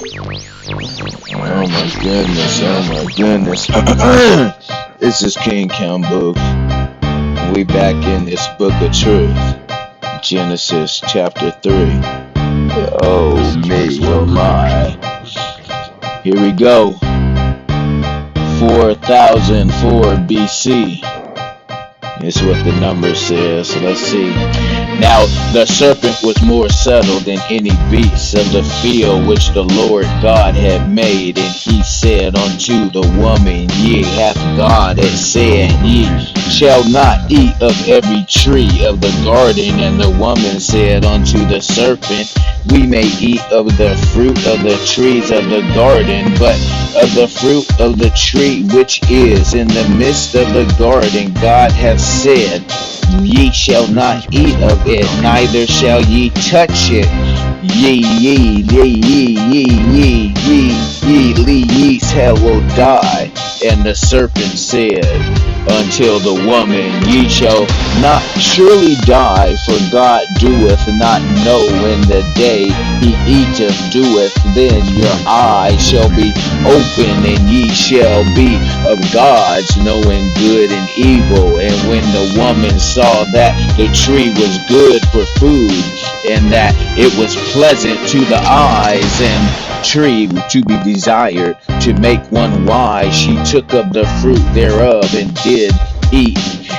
Oh my goodness, oh my goodness. This is King-KAMBUF. We back in this book of truth. Genesis chapter 3. Oh me, oh my. Here we go. 4004 BC is what the number says. Let's see. Now the serpent was more subtle than any beast of the field which the Lord God had made. And he said unto the woman, Yea, hath God said, Ye shall not eat of every tree of the garden. And the woman said unto the serpent, We may eat of the fruit of the trees of the garden, but of the fruit of the tree which is in the midst of the garden, God hath said, Ye shall not eat of it, neither shall ye touch it. Ye will die. And the serpent said until the woman, Ye shall not surely die, for God doeth not know when the day he eateth doeth, then your eyes shall be open, and ye shall be of gods, knowing good and evil. And when the woman saw that the tree was good for food, and that it was pleasant to the eyes, and tree to be desired to make one wise, she took of the fruit thereof and did eat,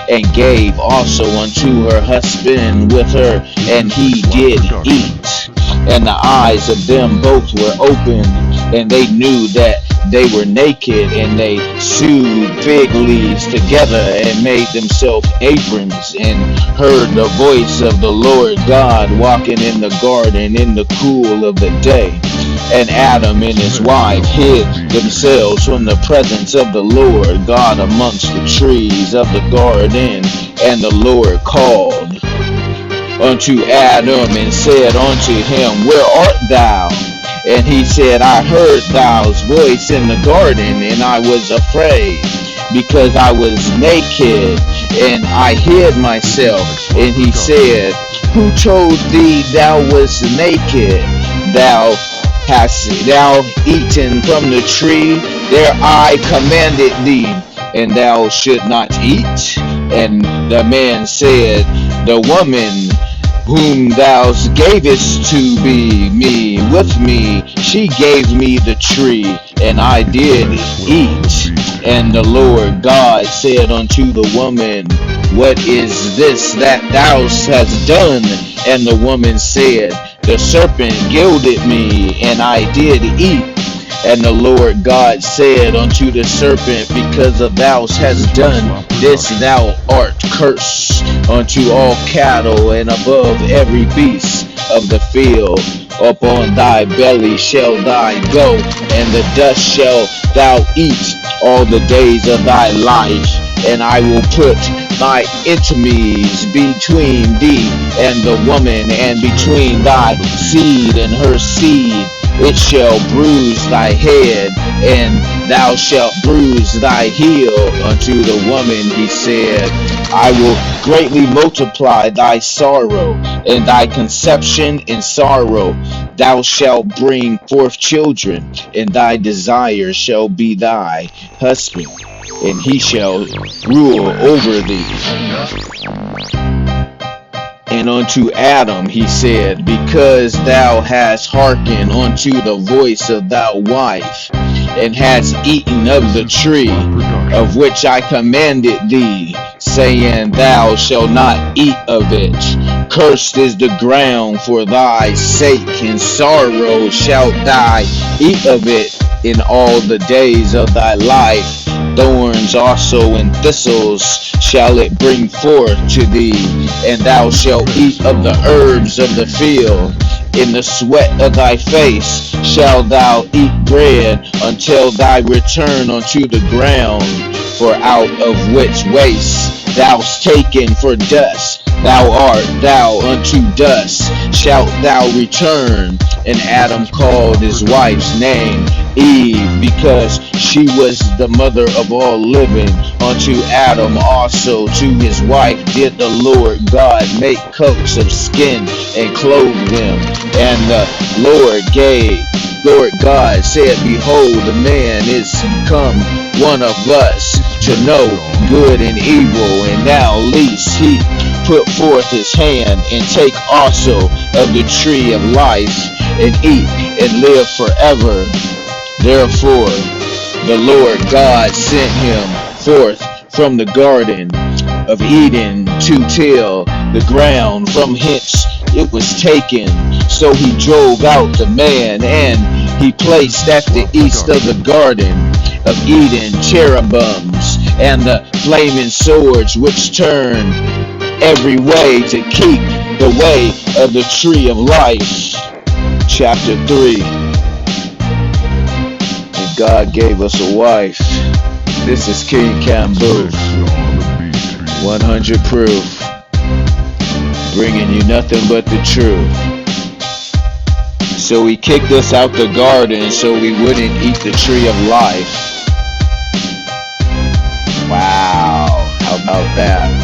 and gave also unto her husband with her, and he did eat. And the eyes of them both were opened, and they knew that they were naked, and they sewed fig leaves together and made themselves aprons, and heard the voice of the Lord God walking in the garden in the cool of the day. And Adam and his wife hid themselves from the presence of the Lord God amongst the trees of the garden. And the Lord called unto Adam and said unto him, Where art thou? And he said, I heard thou's voice in the garden, and I was afraid, because I was naked, and I hid myself. And he said, Who told thee thou wast naked? Hast thou eaten from the tree there I commanded thee, and thou should not eat? And the man said, The woman whom thou gavest to be me with me, she gave me the tree, and I did eat. And the Lord God said unto the woman, What is this that thou hast done? And the woman said, The serpent guilted me, and I did eat. And the Lord God said unto the serpent, Because of thou hast done this, thou art cursed unto all cattle, and above every beast of the field. Upon thy belly shall thou go, and the dust shall thou eat all the days of thy life. And I will put my enemies between thee and the woman, and between thy seed and her seed. It shall bruise thy head, and thou shalt bruise thy heel. Unto the woman he said, I will greatly multiply thy sorrow, and thy conception in sorrow. Thou shalt bring forth children, and thy desire shall be thy husband, and he shall rule over thee. And unto Adam he said, Because thou hast hearkened unto the voice of thy wife, and hast eaten of the tree of which I commanded thee, saying, Thou shalt not eat of it. Cursed is the ground for thy sake, and sorrow shalt thou eat of it in all the days of thy life. Thorns also and thistles shall it bring forth to thee, and thou shalt eat of the herbs of the field. In the sweat of thy face shalt thou eat bread, until thy return unto the ground, for out of which waste thou'st taken for dust. Thou art thou unto dust shalt thou return. And Adam called his wife's name Eve, because she was the mother of all living. Unto Adam also to his wife did the Lord God make coats of skin and clothe them. And the Lord Lord God said, behold, the man is come one of us to know good and evil. And now least he put forth his hand and take also of the tree of life and eat and live forever. Therefore the Lord God sent him forth from the garden of Eden to till the ground from hence it was taken. So he drove out the man, and he placed at the east of the garden of Eden cherubims and the flaming swords which turn every way to keep the way of the tree of life. Chapter 3. And God gave us a wife. This is KING-KAMBUF, 100 proof, bringing you nothing but the truth. So he kicked us out the garden so we wouldn't eat the tree of life. Wow, how about that?